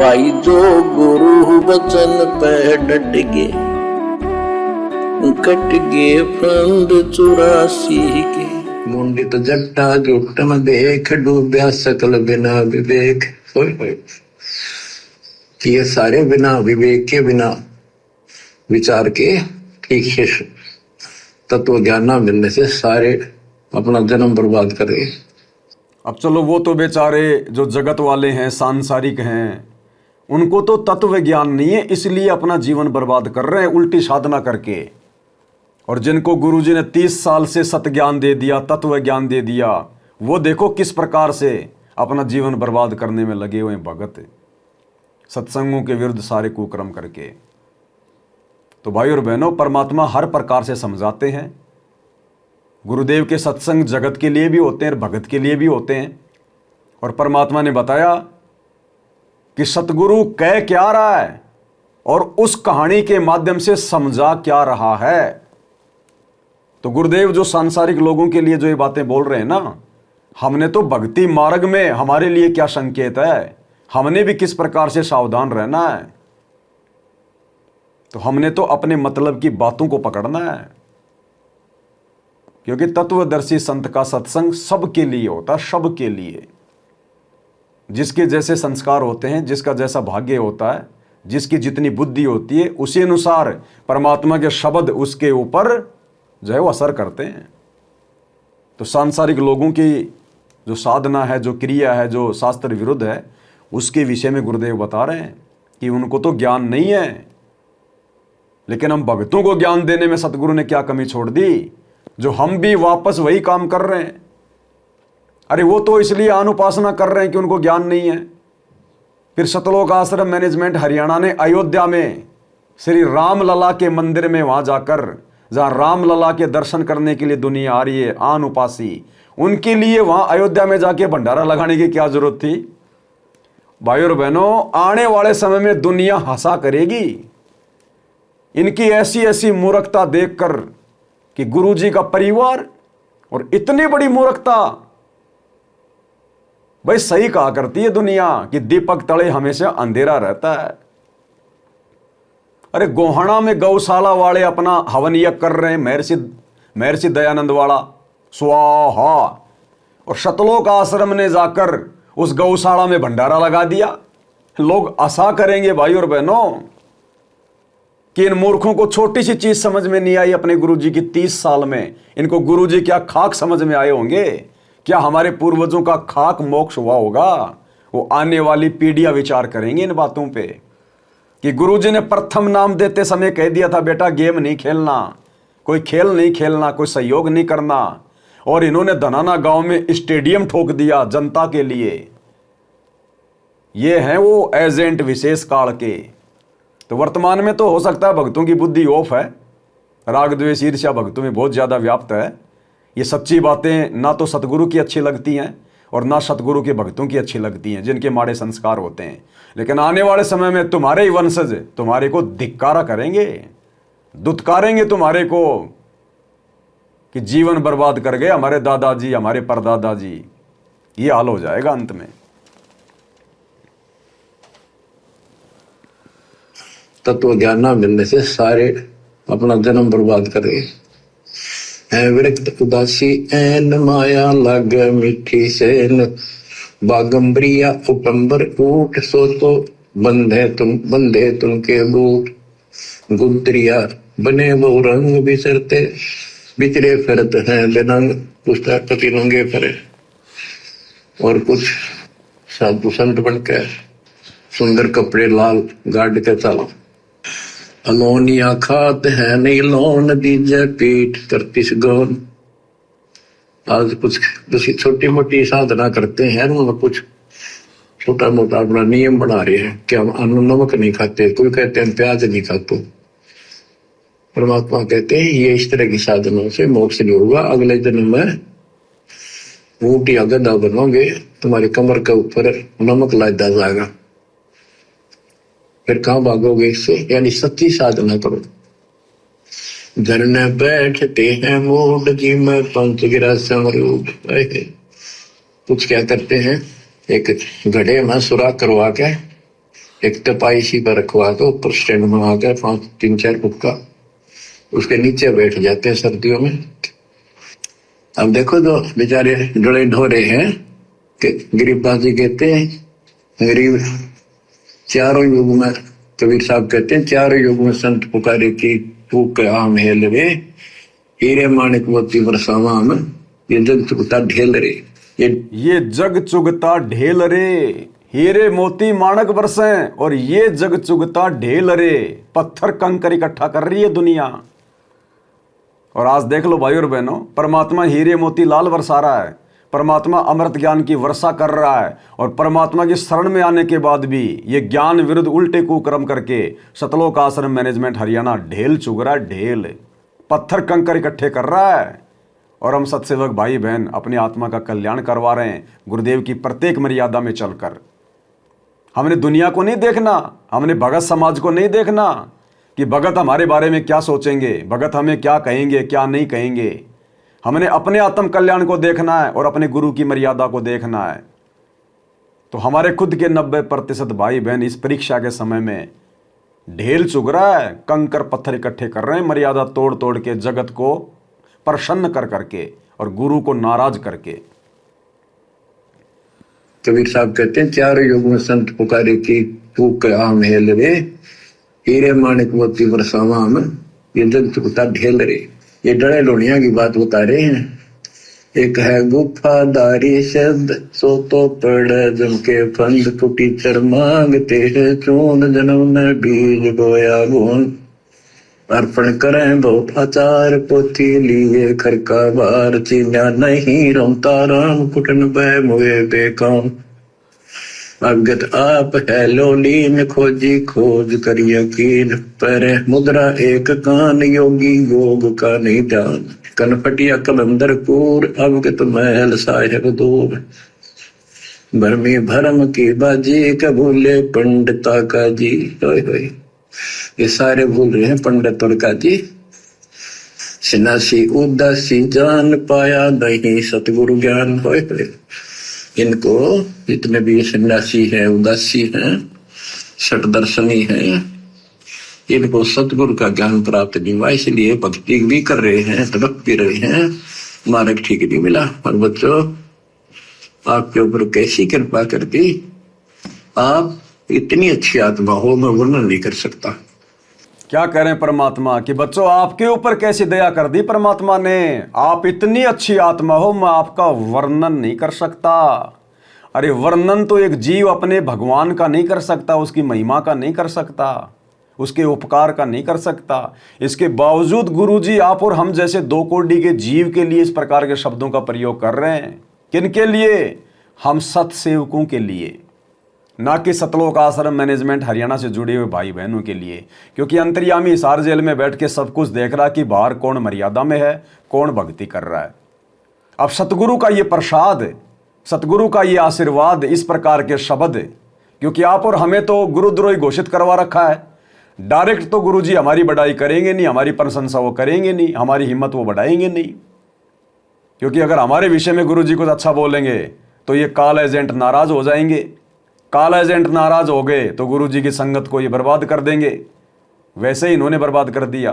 भाई जो गुरु वचन पे डट गे, कट गे फंद 84 के। मुंडित जट्टा जुट में देख, डूबया सकल बिना विवेक। कि ये सारे बिना विवेक के, बिना विचार के, ठीक है, तत्व ज्ञान ना मिलने से सारे अपना जन्म बर्बाद कर रहे। अब चलो, वो तो बेचारे जो जगत वाले हैं, सांसारिक हैं, उनको तो तत्व ज्ञान नहीं है, इसलिए अपना जीवन बर्बाद कर रहे हैं उल्टी साधना करके। और जिनको गुरुजी ने 30 साल से सत ज्ञान दे दिया, तत्व ज्ञान दे दिया, वो देखो किस प्रकार से अपना जीवन बर्बाद करने में लगे हुए भगत, सत्संगों के विरुद्ध सारे कुकर्म करके। तो भाई और बहनों, परमात्मा हर प्रकार से समझाते हैं। गुरुदेव के सत्संग जगत के लिए भी होते हैं, भगत के लिए भी होते हैं। और परमात्मा ने बताया कि सतगुरु कह क्या रहा है और उस कहानी के माध्यम से समझा क्या रहा है। तो गुरुदेव जो सांसारिक लोगों के लिए जो ये बातें बोल रहे हैं ना, हमने तो भक्ति मार्ग में हमारे लिए क्या संकेत है, हमने भी किस प्रकार से सावधान रहना है। तो हमने तो अपने मतलब की बातों को पकड़ना है, क्योंकि तत्वदर्शी संत का सत्संग सबके लिए होता, सबके लिए। जिसके जैसे संस्कार होते हैं, जिसका जैसा भाग्य होता है, जिसकी जितनी बुद्धि होती है, उसी अनुसार परमात्मा के शब्द उसके ऊपर जो है वो असर करते हैं। तो सांसारिक लोगों की जो साधना है, जो क्रिया है, जो शास्त्र विरुद्ध है, उसके विषय में गुरुदेव बता रहे हैं कि उनको तो ज्ञान नहीं है, लेकिन हम भक्तों को ज्ञान देने में सतगुरु ने क्या कमी छोड़ दी, जो हम भी वापस वही काम कर रहे हैं। अरे वो तो इसलिए अनुपासना कर रहे हैं कि उनको ज्ञान नहीं है। फिर सतलोक आश्रम मैनेजमेंट हरियाणा ने अयोध्या में श्री राम लला के मंदिर में वहां जाकर, जहां राम लला के दर्शन करने के लिए दुनिया आ रही है अनुपासी, उनके लिए वहां अयोध्या में जाके भंडारा लगाने की क्या जरूरत थी। भाई और बहनों, आने वाले समय में दुनिया हंसा करेगी इनकी ऐसी ऐसी मूर्खता देखकर कि गुरुजी का परिवार, और इतनी बड़ी मूर्खता। भाई सही कहा करती है दुनिया कि दीपक तले हमेशा अंधेरा रहता है। अरे गोहाना में गौशाला वाले अपना हवन यज्ञ कर रहे हैं, महर्षि दयानंद वाला स्वाहा, और सतलोक आश्रम ने जाकर उस गौशाला में भंडारा लगा दिया। लोग आशा करेंगे भाई और बहनों कि इन मूर्खों को छोटी सी चीज समझ में नहीं आई अपने गुरुजी की 30 साल में। इनको गुरुजी क्या खाक समझ में आए होंगे, क्या हमारे पूर्वजों का खाक मोक्ष हुआ होगा। वो आने वाली पीढ़ियां विचार करेंगे इन बातों पे कि गुरुजी ने प्रथम नाम देते समय कह दिया था, बेटा गेम नहीं खेलना, कोई खेल नहीं खेलना, कोई सहयोग नहीं करना। और इन्होंने धनाना गांव में स्टेडियम ठोक दिया जनता के लिए। ये हैं वो एजेंट विशेष काल के। तो वर्तमान में तो हो सकता है भक्तों की बुद्धि ऑफ है, राग द्वेष ईर्ष्या भक्तों में बहुत ज़्यादा व्याप्त है। ये सच्ची बातें ना तो सतगुरु की अच्छी लगती हैं और ना सतगुरु के भक्तों की अच्छी लगती हैं, जिनके माड़े संस्कार होते हैं। लेकिन आने वाले समय में तुम्हारे ही वंशज तुम्हारे को धिक्कारा करेंगे, दुत्कारेंगे तुम्हारे को कि जीवन बर्बाद कर गए हमारे दादाजी, हमारे परदादाजी। ये हाल हो जाएगा अंत में। तत्व ज्ञान ना मिलने से सारे अपना जन्म बर्बाद कर रहे हैं। विरक्त उदासी ऐन माया लाग मीठी सेन, बागंबरिया उपंबर ऊट, सो तो बंधे तुम के बूट। गुदरिया बने वो रंग बिसरते, बिचरे फिरत हैं बेनंग, पुस्तक पति लंगे फिरे। और कुछ साधु संत बनकर सुंदर कपड़े लाल गाड़ के चलो। अलोनिया खात है नहीं लोन, दीजे पीठ करती गौन। आज कुछ छोटी मोटी साधना करते हैं, उनमें कुछ छोटा मोटा अपना नियम बना रहे हैं कि हम अन्न नमक नहीं खाते, कोई कहते हैं प्याज नहीं खाते। परमात्मा कहते हैं ये इस तरह की साधनों से मोक्ष नहीं होगा, अगले जन्म में ऊंटिया गधा बनोगे, तुम्हारे कमर के ऊपर नमक लादा जाएगा, फिर कहां भागोगे इससे। यानी सच्ची साधना करो। धरने बैठते हैं मूड जी में पंच गिरा समरूप। कुछ क्या करते हैं, एक घड़े में सुराख करवा के एक तपाई सी पर रखवा दो, ऊपर स्टैंड बना कर 3-4 फुट का, उसके नीचे बैठ जाते हैं सर्दियों में। अब देखो तो बेचारे डोले ढोरे हैं कि गरीबबाजी कहते हैं, गरीब चारों युग में, कबीर साहब कहते हैं चारों युग में संत पुकारे की फूक आम हेल रे, हीरे माणिक मोती बरसावा में, ये जग चुगता ढेल रे, ये जग चुगता ढेल रे, हीरे मोती माणक बरसे और ये जग चुगता ढेल रे, पत्थर कंकर इकट्ठा कर रही है दुनिया। और आज देख लो भाई और बहनों, परमात्मा हीरे मोती लाल बरसा रहा है, परमात्मा अमृत ज्ञान की वर्षा कर रहा है, और परमात्मा की शरण में आने के बाद भी ये ज्ञान विरुद्ध उल्टे कुकर्म करके सतलोक आश्रम मैनेजमेंट हरियाणा ढेल चुग रहा है, ढेल पत्थर कंकर इकट्ठे कर रहा है। और हम सत्सेवक भाई बहन अपनी आत्मा का कल्याण करवा रहे हैं गुरुदेव की प्रत्येक मर्यादा में चलकर। हमने दुनिया को नहीं देखना, हमने भगत समाज को नहीं देखना कि भगत हमारे बारे में क्या सोचेंगे, भगत हमें क्या कहेंगे क्या नहीं कहेंगे। हमने अपने आत्म कल्याण को देखना है और अपने गुरु की मर्यादा को देखना है। तो हमारे खुद के 90% भाई बहन इस परीक्षा के समय में ढेल चुग रहा है, कंकर पत्थर इकट्ठे कर रहे हैं, मर्यादा तोड़ तोड़ के, जगत को प्रसन्न कर करके और गुरु को नाराज करके। कबीर साहब कहते हैं चारों युग में संत पुकारे की फूक आम हेल रे, हीरे माणिक मोती बरसावा में, ये जग चुगता ढेल रे। ये डरे लोनिया की बात बता रहे हैं। एक है गुफादारी शब्द, सो तो पड़ जम के फंद, टूटी चर मांगते है चून, जन्म में बीज बोया गुण, अर्पण करें बहुत आचार, पोथी लिए खर का बार, चीन्या नहीं रमता राम, कुटन बह मुए बेकाम, अगत आप है लोलीन, खोजी खोज कर यकीन, पर मुद्रा एक कान, योगी योग का नहीं ध्यान, कनफटिया कलंदर कूर, अवगत महल साहेब दूर, भरमी भरम की बाजी, कबूले पंडिता का जी। होय होय, ये सारे भूल रहे हैं पंडित और का जी। सन्यासी उदासी जान पाया नहीं सतगुरु ज्ञान। होय होय, इनको जितने भी सन्यासी हैं, उदासी हैं, सट दर्शनी हैं, इनको सतगुरु का ज्ञान प्राप्त नहीं हुआ, इसलिए भक्ति भी कर रहे हैं, तड़प भी रहे हैं, मार्ग ठीक नहीं मिला। और बच्चों, आपके ऊपर कैसी कृपा कर दी, आप इतनी अच्छी आत्मा हो, मैं वर्णन नहीं कर सकता। क्या कह रहे हैं परमात्मा कि बच्चों आपके ऊपर कैसी दया कर दी परमात्मा ने, आप इतनी अच्छी आत्मा हो, मैं आपका वर्णन नहीं कर सकता। अरे वर्णन तो एक जीव अपने भगवान का नहीं कर सकता, उसकी महिमा का नहीं कर सकता, उसके उपकार का नहीं कर सकता। इसके बावजूद गुरुजी आप और हम जैसे 2 कोटि के जीव के लिए इस प्रकार के शब्दों का प्रयोग कर रहे हैं। किनके लिए? हम सत्सेवकों के लिए, ना कि सतलोक आश्रम मैनेजमेंट हरियाणा से जुड़े हुए भाई बहनों के लिए। क्योंकि अंतर्यामी हिसार जेल में बैठ के सब कुछ देख रहा कि बाहर कौन मर्यादा में है, कौन भक्ति कर रहा है। अब सतगुरु का ये प्रसाद, सतगुरु का ये आशीर्वाद, इस प्रकार के शब्द, क्योंकि आप और हमें तो गुरुद्रोही घोषित करवा रखा है। डायरेक्ट तो गुरुजी हमारी बढ़ाई करेंगे नहीं, हमारी प्रशंसा वो करेंगे नहीं, हमारी हिम्मत वो बढ़ाएंगे नहीं। क्योंकि अगर हमारे विषय में गुरुजी कुछ अच्छा बोलेंगे तो ये काल एजेंट नाराज हो जाएंगे। काल एजेंट नाराज हो गए तो गुरुजी की संगत को ये बर्बाद कर देंगे। वैसे ही इन्होंने बर्बाद कर दिया।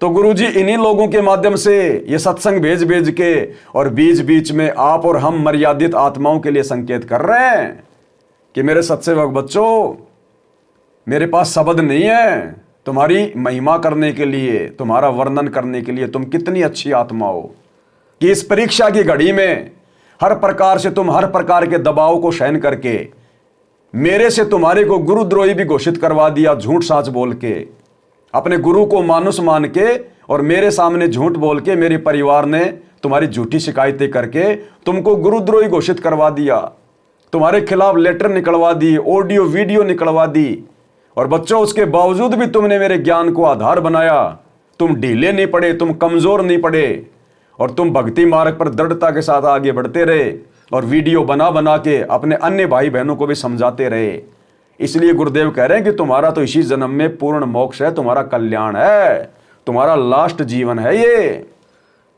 तो गुरुजी इन्हीं लोगों के माध्यम से ये सत्संग भेज भेज के और बीच बीच में आप और हम मर्यादित आत्माओं के लिए संकेत कर रहे हैं कि मेरे सत्सेवक बच्चों, मेरे पास शब्द नहीं है तुम्हारी महिमा करने के लिए, तुम्हारा वर्णन करने के लिए। तुम कितनी अच्छी आत्मा हो कि इस परीक्षा की घड़ी में हर प्रकार से तुम हर प्रकार के दबाव को सहन करके मेरे से तुम्हारे को गुरुद्रोही भी घोषित करवा दिया, झूठ साच बोल के, अपने गुरु को मानुष मान के, और मेरे सामने झूठ बोल के मेरे परिवार ने तुम्हारी झूठी शिकायतें करके तुमको गुरुद्रोही घोषित करवा दिया, तुम्हारे खिलाफ लेटर निकलवा दिए, ऑडियो वीडियो निकलवा दी। और बच्चों, उसके बावजूद भी तुमने मेरे ज्ञान को आधार बनाया। तुम ढीले नहीं पड़े, तुम कमजोर नहीं पड़े, और तुम भक्ति मार्ग पर दृढ़ता के साथ आगे बढ़ते रहे और वीडियो बना बना के अपने अन्य भाई बहनों को भी समझाते रहे। इसलिए गुरुदेव कह रहे हैं कि तुम्हारा तो इसी जन्म में पूर्ण मोक्ष है, तुम्हारा कल्याण है, तुम्हारा लास्ट जीवन है ये।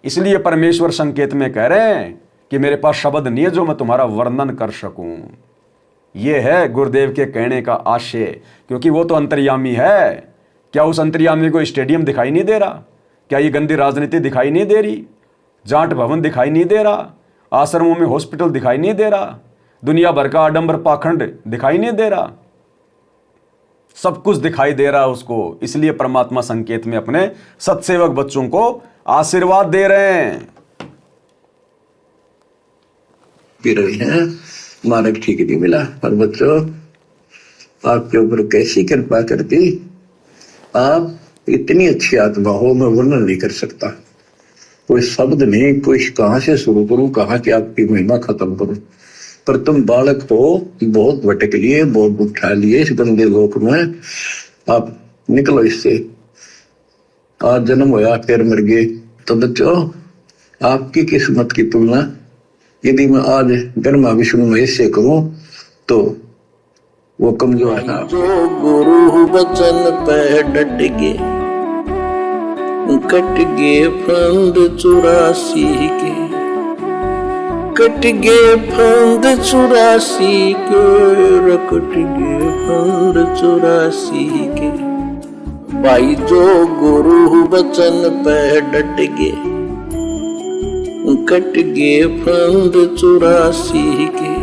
इसलिए परमेश्वर संकेत में कह रहे हैं कि मेरे पास शब्द नहीं है जो मैं तुम्हारा वर्णन कर सकूं। ये है गुरुदेव के कहने का आशय, क्योंकि वो तो अंतर्यामी है। क्या उस अंतर्यामी को स्टेडियम दिखाई नहीं दे रहा? क्या ये गंदी राजनीति दिखाई नहीं दे रही? जाट भवन दिखाई नहीं दे रहा? आश्रमों में हॉस्पिटल दिखाई नहीं दे रहा? दुनिया भर का आडंबर पाखंड दिखाई नहीं दे रहा? सब कुछ दिखाई दे रहा है उसको। इसलिए परमात्मा संकेत में अपने सत्सेवक बच्चों को आशीर्वाद दे रहे हैं। पी रहे हैं, मार्ग ठीक नहीं मिला। पर बच्चों, आपके ऊपर कैसी कृपा कर दी। आप इतनी अच्छी आत्मा हो, मैं वर्णन नहीं कर सकता। कोई शब्द नहीं, कोई कहां से शुरू करूं, कहां की आपकी महिमा खत्म करूं। पर तुम बालक हो, बहुत भटक लिए, बहुत उठा लिए इस गंदे लोक में। आप निकलो इससे। आज जन्म होया फिर मर गए। तो बच्चों, आपकी किस्मत की तुलना यदि मैं आज ब्रह्मा विष्णु महेश से करूं तो वो कमजोर है। जो गुरु वचन पे डट गे, कट गे फंद 84 के, कट गे फंद 84 के, कट गे फंद 84 के। भाई जो गुरु वचन पे डट गे, कट गे फंद 84 के,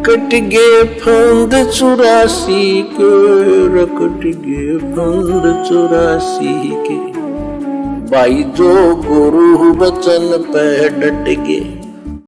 कट गे फंद 84 के, कट गे फंद 84 के। भाई जो गुरु वचन पे डट गे,